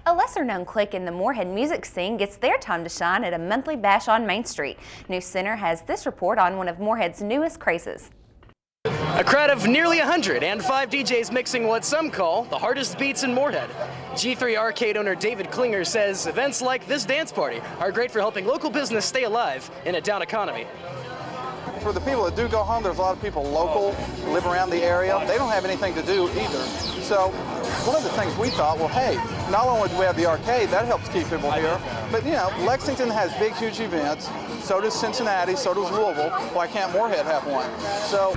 A lesser-known clique in the Morehead music scene gets their time to shine at a monthly bash on Main Street. NewsCenter has this report on one of Morehead's newest crazes. A crowd of nearly 100 and 5 DJs mixing what some call the hardest beats in Morehead. G3 Arcade owner David Klinger says events like this dance party are great for helping local business stay alive in a down economy. For the people that do go home, there's a lot of people local, live around the area. They don't have anything to do either. So one of the things we thought, well, hey, not only do we have the arcade, that helps keep people here, but you know, Lexington has big, huge events. So does Cincinnati, so does Louisville. Why can't Morehead have one? So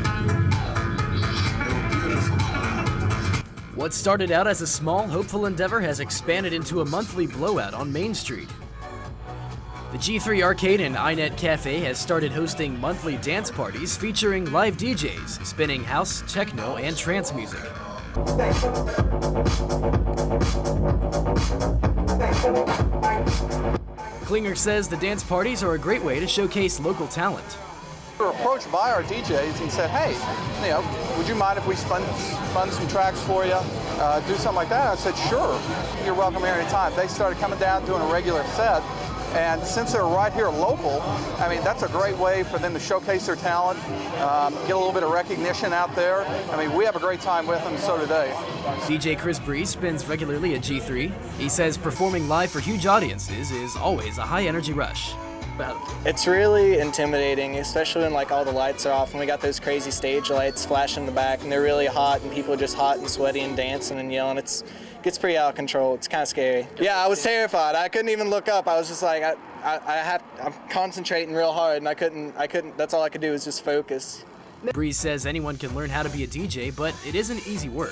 what started out as a small, hopeful endeavor has expanded into a monthly blowout on Main Street. The G3 Arcade and iNet Cafe has started hosting monthly dance parties featuring live DJs, spinning house, techno, and trance music. Klinger says the dance parties are a great way to showcase local talent. We were approached by our DJs and said, hey, you know, would you mind if we spun some tracks for you, do something like that? I said, sure, you're welcome here anytime. They started coming down, doing a regular set, and since they're right here local, I mean, that's a great way for them to showcase their talent, get a little bit of recognition out there. I mean, we have a great time with them, so do they. DJ Chris Breeze spins regularly at G3. He says performing live for huge audiences is always a high-energy rush. It's really intimidating, especially when like all the lights are off and we got those crazy stage lights flashing in the back and they're really hot and people are just hot and sweaty and dancing and yelling. It gets pretty out of control. It's kind of scary. Yeah, I was terrified. I couldn't even look up. I was just like, I'm concentrating real hard and I couldn't, that's all I could do was just focus. Breeze says anyone can learn how to be a DJ, but it isn't easy work.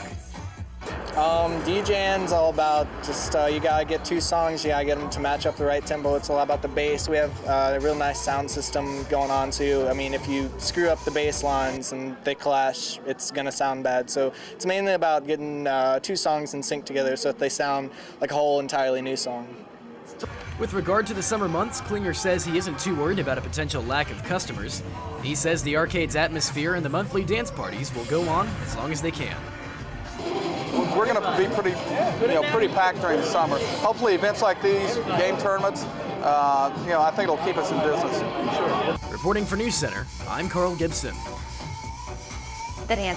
DJing's all about just, you gotta get 2 songs, you gotta get them to match up the right tempo. It's all about the bass. We have a real nice sound system going on too. I mean, if you screw up the bass lines and they clash, it's gonna sound bad. So it's mainly about getting 2 songs in sync together so that they sound like a whole entirely new song. With regard to the summer months, Klinger says he isn't too worried about a potential lack of customers. He says the arcade's atmosphere and the monthly dance parties will go on as long as they can. We're going to be pretty packed during the summer. Hopefully events like these, game tournaments, I think it'll keep us in business. Reporting for NewsCenter, I'm Gibson. The dance